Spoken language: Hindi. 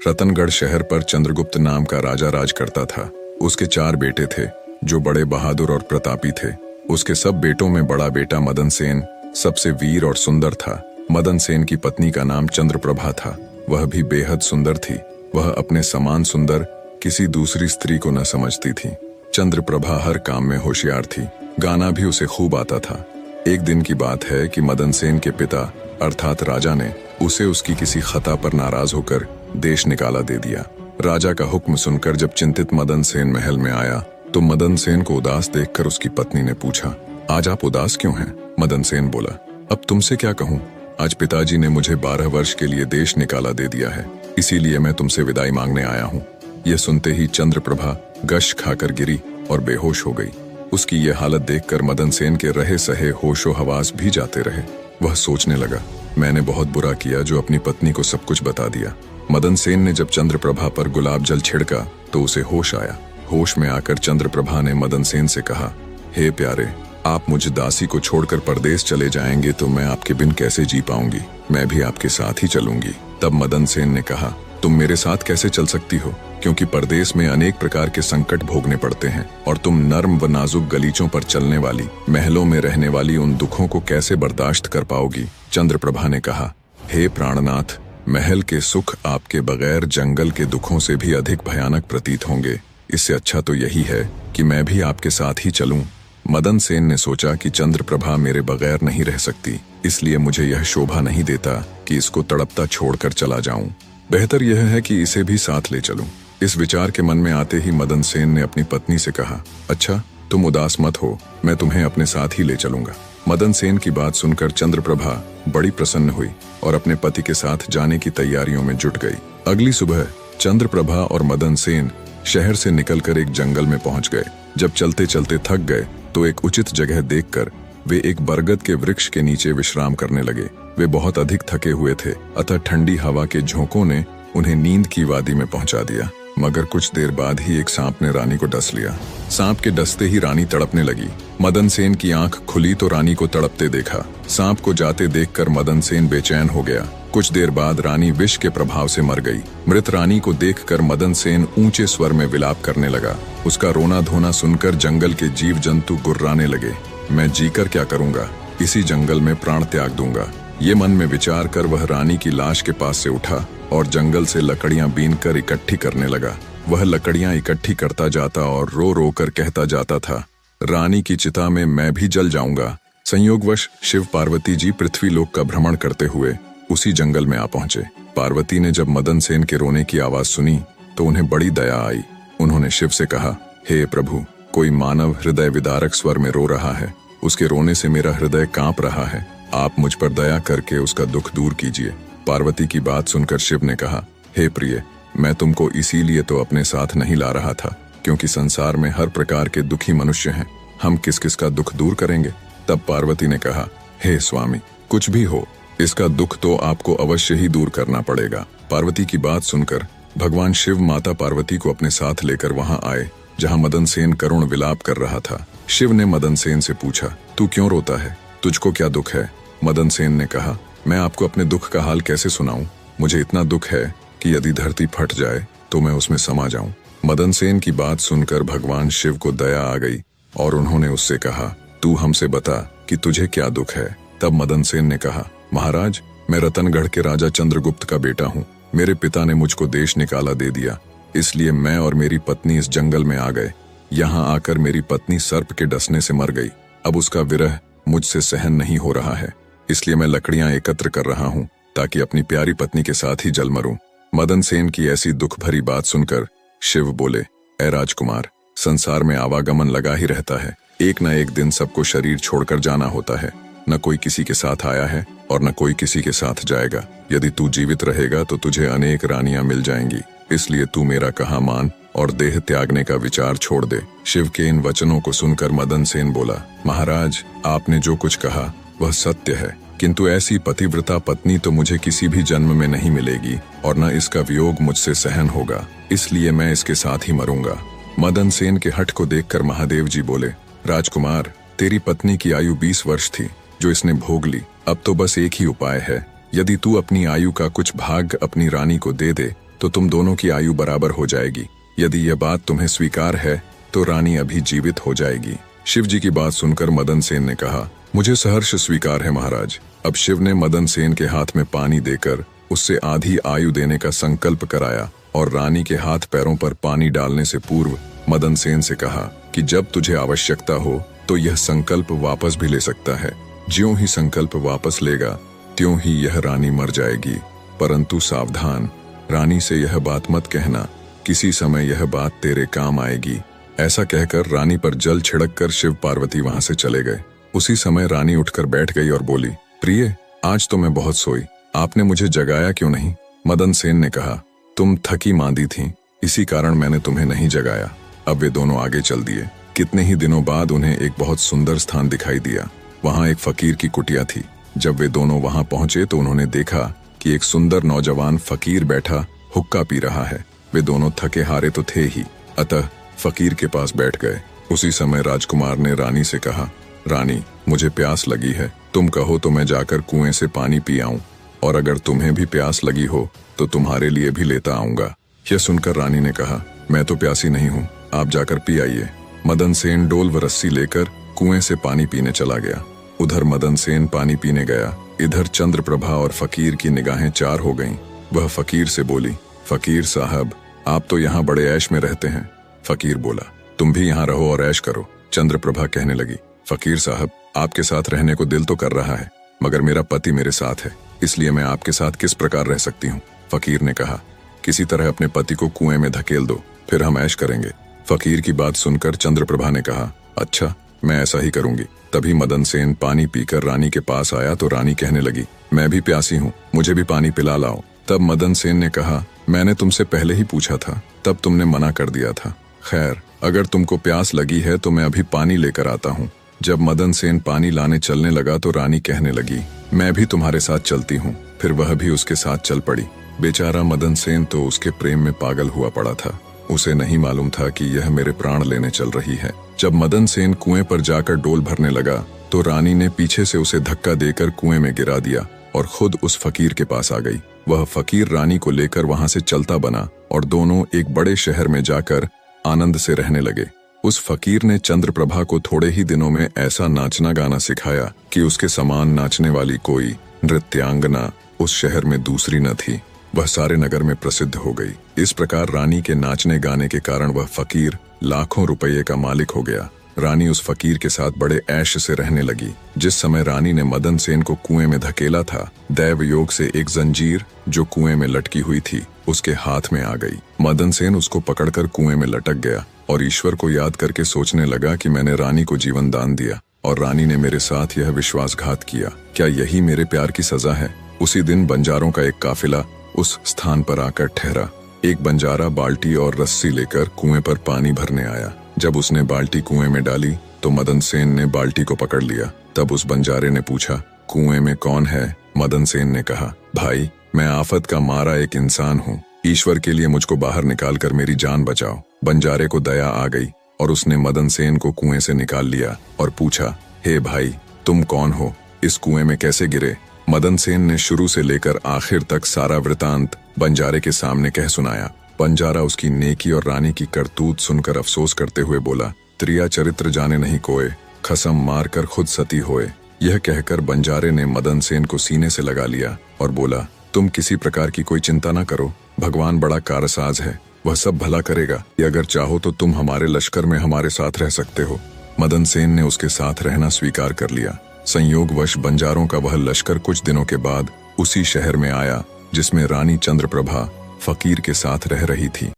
रतनगढ़ शहर पर चंद्रगुप्त नाम का राजा राज करता था। उसके 4 बेटे थे जो बड़े बहादुर और प्रतापी थे। उसके सब बेटों में बड़ा बेटा मदन सेन सबसे वीर और सुंदर था। मदन सेन की पत्नी का नाम चंद्रप्रभा था। वह भी बेहद सुंदर थी। वह अपने समान सुंदर किसी दूसरी स्त्री को न समझती थी। चंद्रप्रभा हर काम में होशियार थी। गाना भी उसे खूब आता था। एक दिन की बात है कि मदन सेन के पिता अर्थात राजा ने उसे उसकी किसी खता पर नाराज होकर देश निकाला दे दिया। राजा का हुक्म सुनकर जब चिंतित मदन सेन महल में आया तो मदन सेन को उदास देखकर उसकी पत्नी ने पूछा, आज आप उदास क्यों हैं? मदन सेन बोला, अब तुमसे क्या कहूँ, आज पिताजी ने मुझे 12 वर्ष के लिए देश निकाला दे दिया है, इसीलिए मैं तुमसे विदाई मांगने आया हूँ। यह सुनते ही चंद्रप्रभा गश खाकर गिरी और बेहोश हो गई। उसकी ये हालत देखकर मदन सेन के रहे सहे होशो हवास भी जाते रहे। वह सोचने लगा, मैंने बहुत बुरा किया जो अपनी पत्नी को सब कुछ बता दिया। मदन सेन ने जब चंद्रप्रभा पर गुलाब जल छिड़का तो उसे होश आया। होश में आकर चंद्रप्रभा ने मदन सेन से कहा, हे प्यारे, आप मुझ दासी को छोड़कर परदेश चले जाएंगे तो मैं आपके बिन कैसे जी पाऊंगी? मैं भी आपके साथ ही चलूंगी। तब मदन सेन ने कहा, तुम मेरे साथ कैसे चल सकती हो, क्योंकि परदेश में अनेक प्रकार के संकट भोगने पड़ते हैं और तुम नर्म व नाजुक गलीचों पर चलने वाली, महलों में रहने वाली उन दुखों को कैसे बर्दाश्त कर पाओगी? चंद्रप्रभा ने कहा, हे प्राणनाथ, महल के सुख आपके बगैर जंगल के दुखों से भी अधिक भयानक प्रतीत होंगे। इससे अच्छा तो यही है कि मैं भी आपके साथ ही चलूं। मदन सेन ने सोचा कि चंद्रप्रभा मेरे बगैर नहीं रह सकती, इसलिए मुझे यह शोभा नहीं देता कि इसको तड़पता छोड़कर चला जाऊं। बेहतर यह है कि इसे भी साथ ले चलूं। इस विचार के मन में आते ही मदन सेन ने अपनी पत्नी से कहा, अच्छा, तुम उदास मत हो, मैं तुम्हें अपने साथ ही ले चलूंगा। मदन सेन की बात सुनकर चंद्रप्रभा बड़ी प्रसन्न हुई और अपने पति के साथ जाने की तैयारियों में जुट गई। अगली सुबह चंद्रप्रभा और मदन सेन शहर से निकलकर एक जंगल में पहुंच गए। जब चलते चलते थक गए तो एक उचित जगह देखकर वे एक बरगद के वृक्ष के नीचे विश्राम करने लगे। वे बहुत अधिक थके हुए थे, अतः ठंडी हवा के झोंकों ने उन्हें नींद की वादी में पहुंचा दिया। मगर कुछ देर बाद ही एक सांप ने रानी को डस लिया। सांप के डसते ही रानी तड़पने लगी। मदन सेन की आंख खुली तो रानी को तड़पते देखा। सांप को जाते देखकर मदन सेन बेचैन हो गया। कुछ देर बाद रानी विष के प्रभाव से मर गई। मृत रानी को देखकर मदन सेन ऊंचे स्वर में विलाप करने लगा। उसका रोना धोना सुनकर जंगल के जीव जंतु गुर्राने लगे। मैं जीकर क्या करूंगा, इसी जंगल में प्राण त्याग दूंगा। ये मन में विचार कर वह रानी की लाश के पास से उठा और जंगल से लकड़ियां बीनकर इकट्ठी करने लगा। वह लकड़ियां इकट्ठी करता जाता और रो रो कर कहता जाता था, रानी की चिता में मैं भी जल जाऊंगा। संयोगवश शिव पार्वती जी पृथ्वीलोक का भ्रमण करते हुए उसी जंगल में आ पहुंचे। पार्वती ने जब मदन सेन के रोने की आवाज सुनी तो उन्हें बड़ी दया आई। उन्होंने शिव से कहा, हे प्रभु, कोई मानव हृदय विदारक स्वर में रो रहा है। उसके रोने से मेरा हृदय कांप रहा है। आप मुझ पर दया करके उसका दुख दूर कीजिए। पार्वती की बात सुनकर शिव ने कहा, हे प्रिय, मैं तुमको इसीलिए तो अपने साथ नहीं ला रहा था, क्योंकि संसार में हर प्रकार के दुखी मनुष्य हैं। हम किस किस का दुख दूर करेंगे? तब पार्वती ने कहा, हे स्वामी, कुछ भी हो, इसका दुख तो आपको अवश्य ही दूर करना पड़ेगा। पार्वती की बात सुनकर भगवान शिव माता पार्वती को अपने साथ लेकर वहां आए जहां मदन सेन करुण विलाप कर रहा था। शिव ने मदन सेन से पूछा, तू क्यों रोता है? तुझको क्या दुख है? मदन सेन ने कहा, मैं आपको अपने दुख का हाल कैसे सुनाऊं? मुझे इतना दुख है कि यदि धरती फट जाए तो मैं उसमें समा जाऊं। मदन सेन की बात सुनकर भगवान शिव को दया आ गई और उन्होंने उससे कहा, तू हमसे बता कि तुझे क्या दुख है? तब मदन सेन ने कहा, महाराज, मैं रतनगढ़ के राजा चंद्रगुप्त का बेटा हूँ। मेरे पिता ने मुझको देश निकाला दे दिया, इसलिए मैं और मेरी पत्नी इस जंगल में आ गए। यहाँ आकर मेरी पत्नी सर्प के डसने से मर गई। अब उसका विरह मुझसे सहन नहीं हो रहा है, इसलिए मैं लकड़ियां एकत्र कर रहा हूँ ताकि अपनी प्यारी पत्नी के साथ ही जल मरूं। मदन सेन की ऐसी दुख भरी बात सुनकर शिव बोले, ऐ राजकुमार, संसार में आवागमन लगा ही रहता है। एक न एक दिन सबको शरीर छोड़कर जाना होता है। न कोई किसी के साथ आया है और न कोई किसी के साथ जाएगा। यदि तू जीवित रहेगा तो तुझे अनेक रानियां मिल जाएंगी, इसलिए तू मेरा कहा मान और देह त्यागने का विचार छोड़ दे। शिव के इन वचनों को सुनकर मदन सेन बोला, महाराज, आपने जो कुछ कहा वह सत्य है, किंतु ऐसी पतिव्रता पत्नी तो मुझे किसी भी जन्म में नहीं मिलेगी और न इसका वियोग मुझसे सहन होगा, इसलिए मैं इसके साथ ही मरूंगा। मदन सेन के हठ को देखकर महादेव जी बोले, राजकुमार, तेरी पत्नी की आयु 20 वर्ष थी जो इसने भोग ली। अब तो बस एक ही उपाय है, यदि तू अपनी आयु का कुछ भाग अपनी रानी को दे दे तो तुम दोनों की आयु बराबर हो जाएगी। यदि यह बात तुम्हें स्वीकार है तो रानी अभी जीवित हो जाएगी। शिव जी की बात सुनकर मदन सेन ने कहा, मुझे सहर्ष स्वीकार है महाराज। अब शिव ने मदन सेन के हाथ में पानी देकर उससे आधी आयु देने का संकल्प कराया और रानी के हाथ पैरों पर पानी डालने से पूर्व मदन सेन से कहा कि जब तुझे आवश्यकता हो तो यह संकल्प वापस भी ले सकता है। ज्यों ही संकल्प वापस लेगा त्यों ही यह रानी मर जाएगी। परंतु सावधान, रानी से यह बात मत कहना, किसी समय यह बात तेरे काम आएगी। ऐसा कहकर रानी पर जल छिड़ककर शिव पार्वती वहां से चले गए। उसी समय रानी उठकर बैठ गई और बोली, प्रिय, आज तो मैं बहुत सोई, आपने मुझे जगाया क्यों नहीं? मदन सेन ने कहा, तुम थकी मांदी थीं, इसी कारण मैंने तुम्हें नहीं जगाया। अब वे दोनों आगे चल दिए। कितने ही दिनों बाद उन्हें एक बहुत सुंदर स्थान दिखाई दिया। वहां एक फकीर की कुटिया थी। जब वे दोनों वहां पहुंचे तो उन्होंने देखा कि एक सुंदर नौजवान फकीर बैठा हुक्का पी रहा है। वे दोनों थके हारे तो थे ही, अतः फकीर के पास बैठ गए। उसी समय राजकुमार ने रानी से कहा, रानी, मुझे प्यास लगी है, तुम कहो तो मैं जाकर कुएं से पानी पी आऊं, और अगर तुम्हें भी प्यास लगी हो तो तुम्हारे लिए भी लेता आऊंगा। यह सुनकर रानी ने कहा, मैं तो प्यासी नहीं हूँ, आप जाकर पी आइए। मदन सेन डोल व रस्सी लेकर कुएं से पानी पीने चला गया। उधर मदन सेन पानी पीने गया, इधर चंद्रप्रभा और फकीर की निगाहें चार हो गईं। वह फकीर से बोली, फकीर साहब, आप तो यहाँ बड़े ऐश में रहते हैं। फकीर बोला, तुम भी यहाँ रहो और ऐश करो। चंद्रप्रभा कहने लगी, फकीर साहब, आपके साथ रहने को दिल तो कर रहा है, मगर मेरा पति मेरे साथ है, इसलिए मैं आपके साथ किस प्रकार रह सकती हूँ? फकीर ने कहा, किसी तरह अपने पति को कुएं में धकेल दो, फिर हम ऐश करेंगे। फकीर की बात सुनकर चंद्रप्रभा ने कहा, अच्छा, मैं ऐसा ही करूंगी। तभी मदन सेन पानी पीकर रानी के पास आया तो रानी कहने लगी, मैं भी प्यासी हूँ, मुझे भी पानी पिला लाओ। तब मदन सेन ने कहा, मैंने तुमसे पहले ही पूछा था, तब तुमने मना कर दिया था। खैर, अगर तुमको प्यास लगी है तो मैं अभी पानी लेकर आता हूँ। जब मदन सेन पानी लाने चलने लगा तो रानी कहने लगी, मैं भी तुम्हारे साथ चलती हूँ। फिर वह भी उसके साथ चल पड़ी। बेचारा मदन सेन तो उसके प्रेम में पागल हुआ पड़ा था। उसे नहीं मालूम था कि यह मेरे प्राण लेने चल रही है। जब मदन सेन कुएं पर जाकर डोल भरने लगा तो रानी ने पीछे से उसे धक्का देकर कुएं में गिरा दिया और खुद उस फकीर के पास आ गई। वह फकीर रानी को लेकर वहां से चलता बना और दोनों एक बड़े शहर में जाकर आनंद से रहने लगे। उस फकीर ने चंद्रप्रभा को थोड़े ही दिनों में ऐसा नाचना गाना सिखाया कि उसके समान नाचने वाली कोई नृत्यांगना उस शहर में दूसरी न थी। वह सारे नगर में प्रसिद्ध हो गई। इस प्रकार रानी के नाचने गाने के कारण वह फकीर लाखों रुपये का मालिक हो गया। रानी उस फकीर के साथ बड़े ऐश से रहने लगी। जिस समय रानी ने मदन सेन को कुएं में धकेला था, दैव योग से एक जंजीर जो कुएं में लटकी हुई थी उसके हाथ में आ गई। मदन सेन उसको पकड़कर कुएं में लटक गया और ईश्वर को याद करके सोचने लगा कि मैंने रानी को जीवन दान दिया और रानी ने मेरे साथ यह विश्वासघात किया। क्या यही मेरे प्यार की सजा है? उसी दिन बंजारों का एक काफिला उस स्थान पर आकर ठहरा। एक बंजारा बाल्टी और रस्सी लेकर कुएं पर पानी भरने आया। जब उसने बाल्टी कुएं में डाली तो मदन सेन ने बाल्टी को पकड़ लिया। तब उस बंजारे ने पूछा, कुएं में कौन है? मदन सेन ने कहा, भाई, मैं आफत का मारा एक इंसान हूँ, ईश्वर के लिए मुझको बाहर निकाल कर मेरी जान बचाओ। बंजारे को दया आ गई और उसने मदन सेन को कुएं से निकाल लिया और पूछा, हे भाई, तुम कौन हो? इस कुएं में कैसे गिरे? मदन सेन ने शुरू से लेकर आखिर तक सारा वृतांत बंजारे के सामने कह सुनाया। बंजारा उसकी नेकी और रानी की करतूत सुनकर अफसोस करते हुए बोला, त्रिया चरित्र जाने नहीं कोय, खसम मार कर खुद सती होए। यह कहकर बंजारे ने मदन सेन को सीने से लगा लिया और बोला, तुम किसी प्रकार की कोई चिंता न करो, भगवान बड़ा कारसाज है, वह सब भला करेगा। अगर चाहो तो तुम हमारे लश्कर में हमारे साथ रह सकते हो। मदन सेन ने उसके साथ रहना स्वीकार कर लिया। संयोगवश बंजारों का वह लश्कर कुछ दिनों के बाद उसी शहर में आया जिसमें रानी चंद्रप्रभा फकीर के साथ रह रही थी।